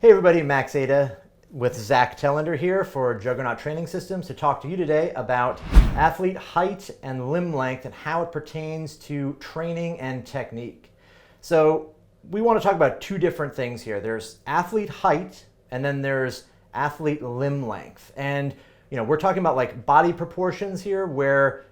Hey everybody, Max Aita with Zack Telander here for Juggernaut Training Systems to talk to you today about athlete height and limb length and how it pertains to training and technique. So we want to talk about two different things here. There's athlete height and then there's athlete limb length. And we're talking about like body proportions here where,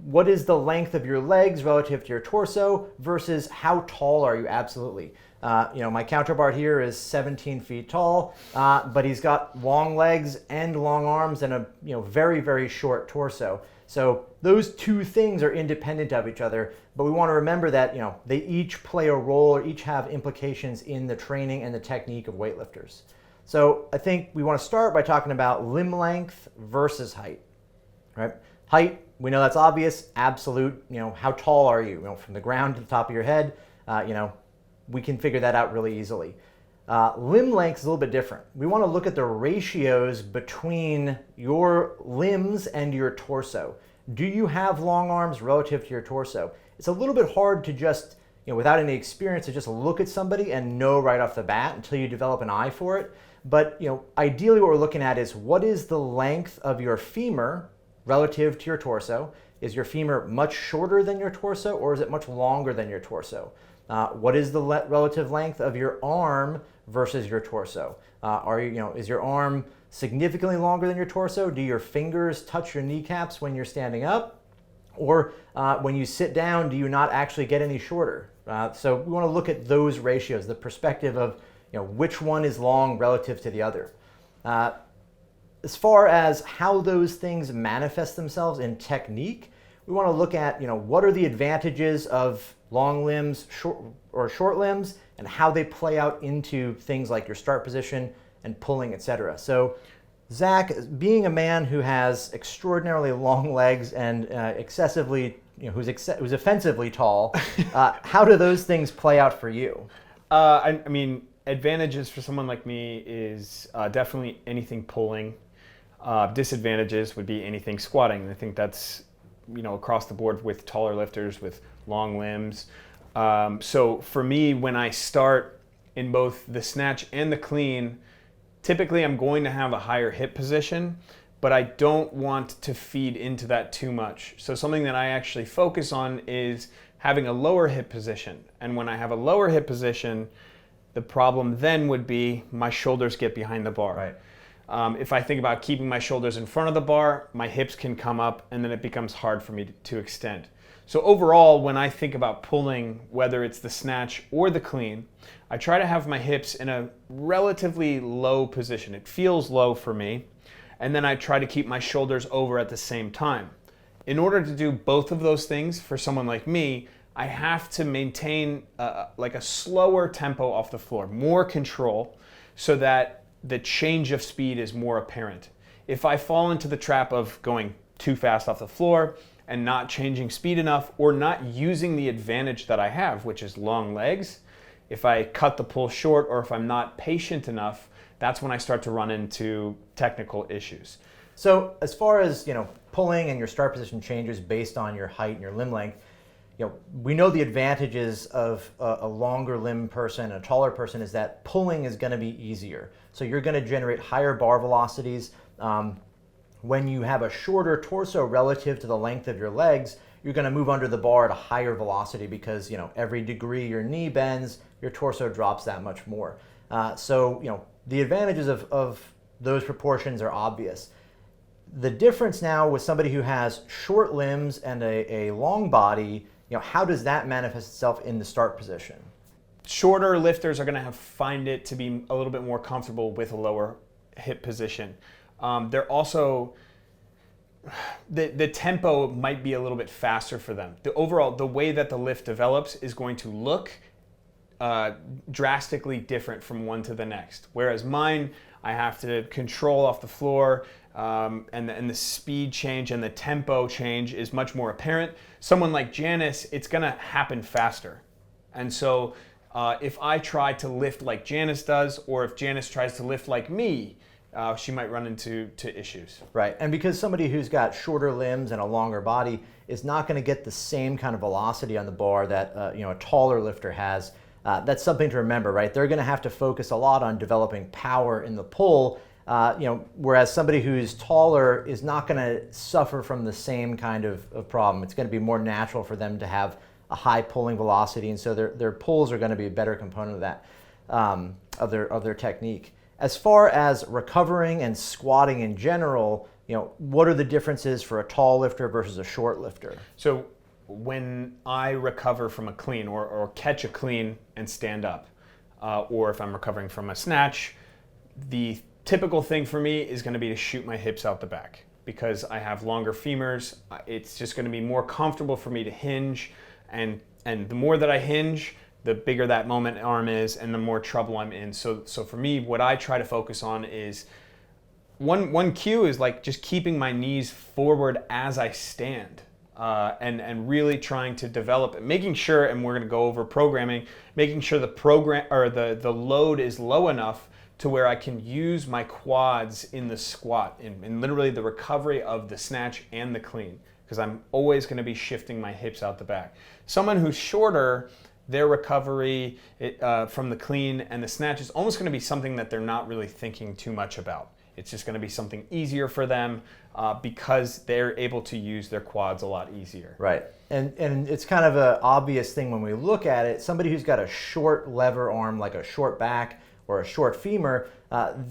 what is the length of your legs relative to your torso versus how tall are you absolutely. My counterpart here is 17 feet tall, but he's got long legs and long arms and a very, very short torso. So those two things are independent of each other, but we want to remember that they each play a role or each have implications in the training and the technique of weightlifters. So I think we want to start by talking about limb length versus height. Right? Height, we know that's obvious, absolute. How tall are you? From the ground to the top of your head. We can figure that out really easily. Limb length is a little bit different. We want to look at the ratios between your limbs and your torso. Do you have long arms relative to your torso? It's a little bit hard to just, without any experience, to just look at somebody and know right off the bat until you develop an eye for it. But ideally what we're looking at is what is the length of your femur relative to your torso? Is your femur much shorter than your torso or is it much longer than your torso? What is the relative length of your arm versus your torso? Is your arm significantly longer than your torso? Do your fingers touch your kneecaps when you're standing up? Or when you sit down, do you not actually get any shorter? So we want to look at those ratios, the perspective of which one is long relative to the other. As far as how those things manifest themselves in technique, we want to look at what are the advantages of long limbs short limbs and how they play out into things like your start position and pulling, etc. So Zack, being a man who has extraordinarily long legs and excessively, who's offensively tall, how do those things play out for you? I mean, advantages for someone like me is definitely anything pulling. Disadvantages would be anything squatting. And I think that's across the board with taller lifters with long limbs. So for me, when I start in both the snatch and the clean, typically I'm going to have a higher hip position, but I don't want to feed into that too much. So something that I actually focus on is having a lower hip position. And when I have a lower hip position, the problem then would be my shoulders get behind the bar. Right. If I think about keeping my shoulders in front of the bar, my hips can come up and then it becomes hard for me to extend. So overall, when I think about pulling, whether it's the snatch or the clean, I try to have my hips in a relatively low position. It feels low for me. And then I try to keep my shoulders over at the same time. In order to do both of those things for someone like me, I have to maintain like a slower tempo off the floor, more control, so that the change of speed is more apparent. If I fall into the trap of going too fast off the floor and not changing speed enough or not using the advantage that I have, which is long legs, if I cut the pull short or if I'm not patient enough, that's when I start to run into technical issues. So as far as pulling and your start position changes based on your height and your limb length, we know the advantages of a longer limb person, a taller person, is that pulling is going to be easier. So you're going to generate higher bar velocities. When you have a shorter torso relative to the length of your legs, you're going to move under the bar at a higher velocity because every degree your knee bends, your torso drops that much more. So the advantages of those proportions are obvious. The difference now with somebody who has short limbs and a long body, how does that manifest itself in the start position? Shorter lifters are going to find it to be a little bit more comfortable with a lower hip position. They're also, the tempo might be a little bit faster for them. The way that the lift develops is going to look drastically different from one to the next. Whereas mine, I have to control off the floor, and the speed change and the tempo change is much more apparent. Someone like Janyce, it's going to happen faster. And so if I try to lift like Janyce does, or if Janyce tries to lift like me, she might run into issues. Right, and because somebody who's got shorter limbs and a longer body is not going to get the same kind of velocity on the bar that a taller lifter has, That's something to remember, right? They're going to have to focus a lot on developing power in the pull, whereas somebody who's taller is not going to suffer from the same kind of problem. It's going to be more natural for them to have a high pulling velocity, and so their pulls are going to be a better component of that, of their technique. As far as recovering and squatting in general, what are the differences for a tall lifter versus a short lifter? So when I recover from a clean or catch a clean and stand up, or if I'm recovering from a snatch, the typical thing for me is going to be to shoot my hips out the back because I have longer femurs. It's just going to be more comfortable for me to hinge, and the more that I hinge, the bigger that moment arm is and the more trouble I'm in. So for me, what I try to focus on is one cue is like just keeping my knees forward as I stand. And really trying to develop it, making sure, and we're going to go over programming, making sure the program or the load is low enough to where I can use my quads in the squat, in literally the recovery of the snatch and the clean, because I'm always going to be shifting my hips out the back. Someone who's shorter, their recovery from the clean and the snatch is almost going to be something that they're not really thinking too much about. It's just going to be something easier for them because they're able to use their quads a lot easier. Right. And it's kind of an obvious thing when we look at it. Somebody who's got a short lever arm, like a short back or a short femur,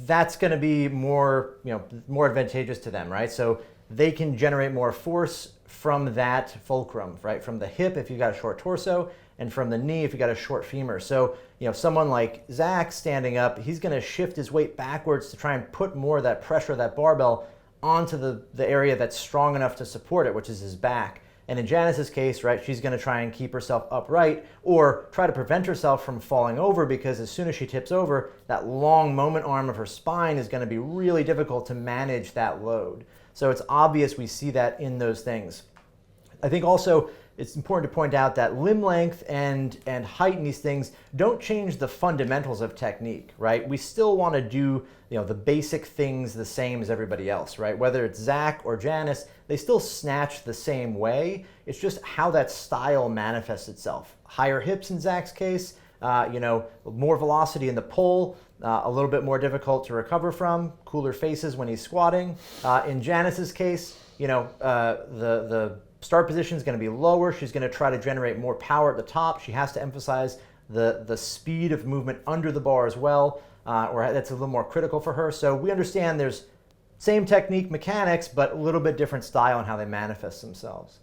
that's going to be more advantageous to them, right? So they can generate more force from that fulcrum, right? From the hip if you've got a short torso, and from the knee if you got a short femur. So, someone like Zack standing up, he's going to shift his weight backwards to try and put more of that pressure of that barbell onto the area that's strong enough to support it, which is his back. And in Janyce's case, right, she's going to try and keep herself upright or try to prevent herself from falling over, because as soon as she tips over, that long moment arm of her spine is going to be really difficult to manage that load. So it's obvious we see that in those things. I think also it's important to point out that limb length and height in these things don't change the fundamentals of technique, right? We still want to do the basic things the same as everybody else, right? Whether it's Zack or Janyce, they still snatch the same way. It's just how that style manifests itself. Higher hips in Zack's case, more velocity in the pull, a little bit more difficult to recover from, cooler faces when he's squatting. In Janyce's case, the start position is going to be lower. She's going to try to generate more power at the top. She has to emphasize the speed of movement under the bar as well, or that's a little more critical for her. So we understand there's same technique mechanics, but a little bit different style in how they manifest themselves.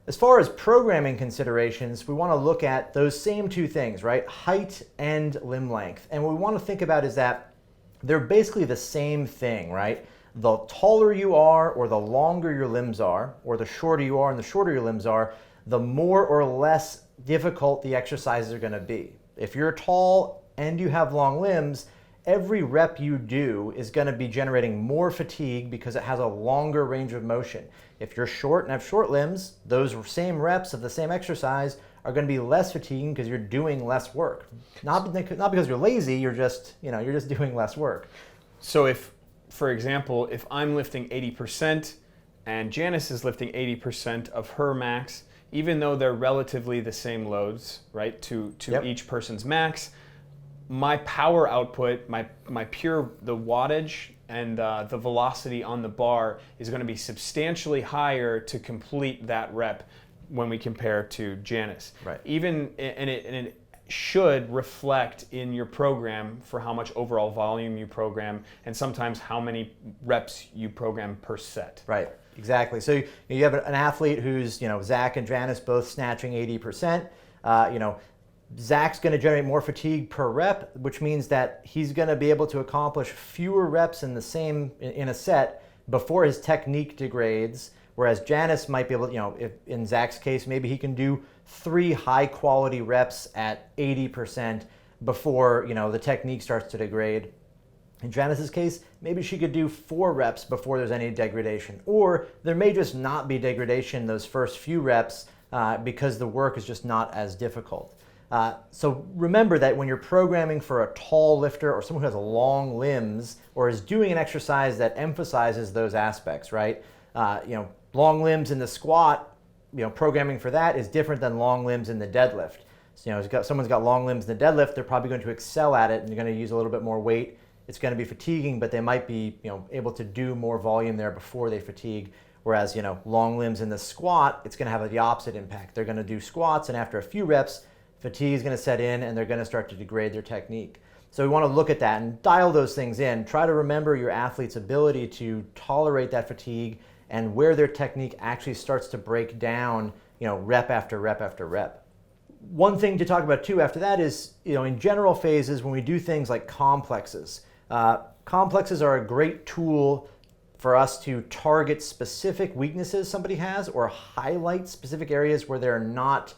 As far as programming considerations, we want to look at those same two things, right? Height and limb length. And what we want to think about is that they're basically the same thing, right? The taller you are, or the longer your limbs are, or the shorter you are and the shorter your limbs are, the more or less difficult the exercises are going to be. If you're tall and you have long limbs, every rep you do is going to be generating more fatigue because it has a longer range of motion. If you're short and have short limbs, those same reps of the same exercise are going to be less fatiguing because you're doing less work. Not because you're lazy, you're just doing less work. So for example, if I'm lifting 80% and Janyce is lifting 80% of her max, even though they're relatively the same loads, right, to Yep. each person's max, my power output, the wattage and the velocity on the bar is going to be substantially higher to complete that rep when we compare to Janyce. Right. And it should reflect in your program for how much overall volume you program and sometimes how many reps you program per set. Right, exactly. So you have an athlete who's, Zack and Janyce both snatching 80%. Zack's going to generate more fatigue per rep, which means that he's going to be able to accomplish fewer reps in a set before his technique degrades. Whereas Janyce might be able to, if in Zack's case, maybe he can do 3 high quality reps at 80% before, the technique starts to degrade. In Janyce's case, maybe she could do 4 reps before there's any degradation. Or there may just not be degradation those first few reps because the work is just not as difficult. So remember that when you're programming for a tall lifter or someone who has long limbs or is doing an exercise that emphasizes those aspects, right? Long limbs in the squat, programming for that is different than long limbs in the deadlift. So, someone's got long limbs in the deadlift, they're probably going to excel at it and they're going to use a little bit more weight. It's going to be fatiguing, but they might be, able to do more volume there before they fatigue. Whereas, long limbs in the squat, it's going to have the opposite impact. They're going to do squats, and after a few reps, fatigue is going to set in, and they're going to start to degrade their technique. So we want to look at that and dial those things in. Try to remember your athlete's ability to tolerate that fatigue and where their technique actually starts to break down, rep after rep after rep. One thing to talk about too after that is, in general phases, when we do things like complexes. Complexes are a great tool for us to target specific weaknesses somebody has or highlight specific areas where they're not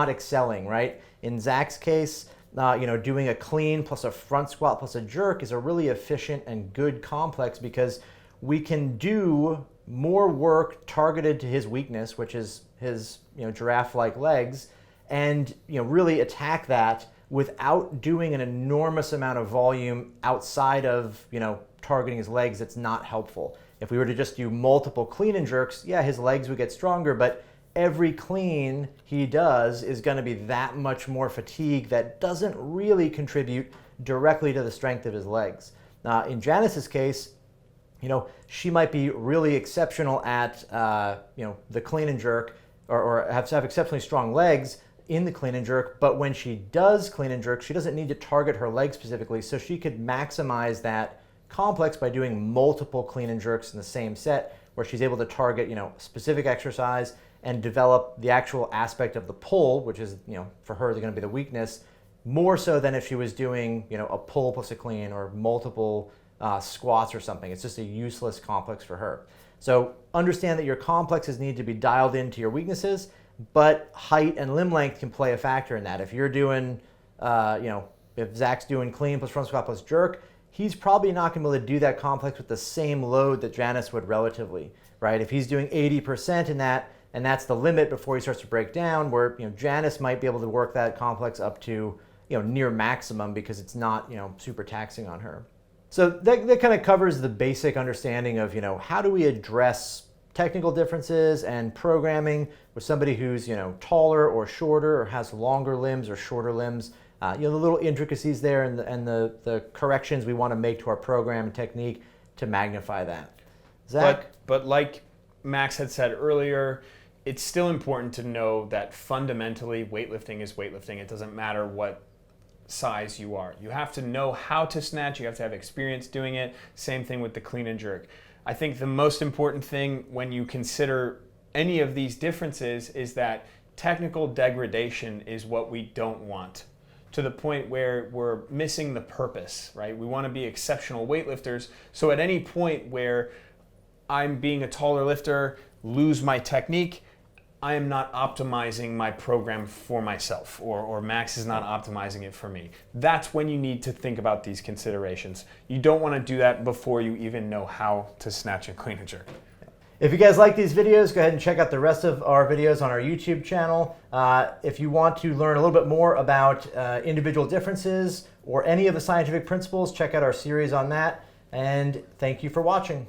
excelling, right? In Zach's case, doing a clean plus a front squat plus a jerk is a really efficient and good complex because we can do more work targeted to his weakness, which is his giraffe-like legs, and really attack that without doing an enormous amount of volume outside of targeting his legs. That's not helpful. If we were to just do multiple clean and jerks, yeah, his legs would get stronger, but every clean he does is going to be that much more fatigue that doesn't really contribute directly to the strength of his legs. In Janyce's case, she might be really exceptional at the clean and jerk, or have exceptionally strong legs in the clean and jerk, but when she does clean and jerk, she doesn't need to target her legs specifically, so she could maximize that complex by doing multiple clean and jerks in the same set, where she's able to target specific exercise and develop the actual aspect of the pull, which is for her going to be the weakness, more so than if she was doing a pull plus a clean or multiple squats or something. It's just a useless complex for her. So understand that your complexes need to be dialed into your weaknesses, but height and limb length can play a factor in that. If you're doing, if Zach's doing clean plus front squat plus jerk, he's probably not going to be able to do that complex with the same load that Janyce would relatively, right? If he's doing 80% in that, and that's the limit before he starts to break down, where Janyce might be able to work that complex up to near maximum because it's not super taxing on her. So that kind of covers the basic understanding of how do we address technical differences and programming with somebody who's taller or shorter or has longer limbs or shorter limbs. The little intricacies there and the corrections we want to make to our program and technique to magnify that. Zach? But like Max had said earlier, it's still important to know that fundamentally weightlifting is weightlifting. It doesn't matter what size you are. You have to know how to snatch. You have to have experience doing it. Same thing with the clean and jerk. I think the most important thing when you consider any of these differences is that technical degradation is what we don't want, to the point where we're missing the purpose, right? We want to be exceptional weightlifters. So at any point where I'm being a taller lifter, lose my technique, I am not optimizing my program for myself, or Max is not optimizing it for me. That's when you need to think about these considerations. You don't want to do that before you even know how to snatch and clean and jerk. If you guys like these videos, go ahead and check out the rest of our videos on our YouTube channel. If you want to learn a little bit more about individual differences or any of the scientific principles, check out our series on that. And thank you for watching.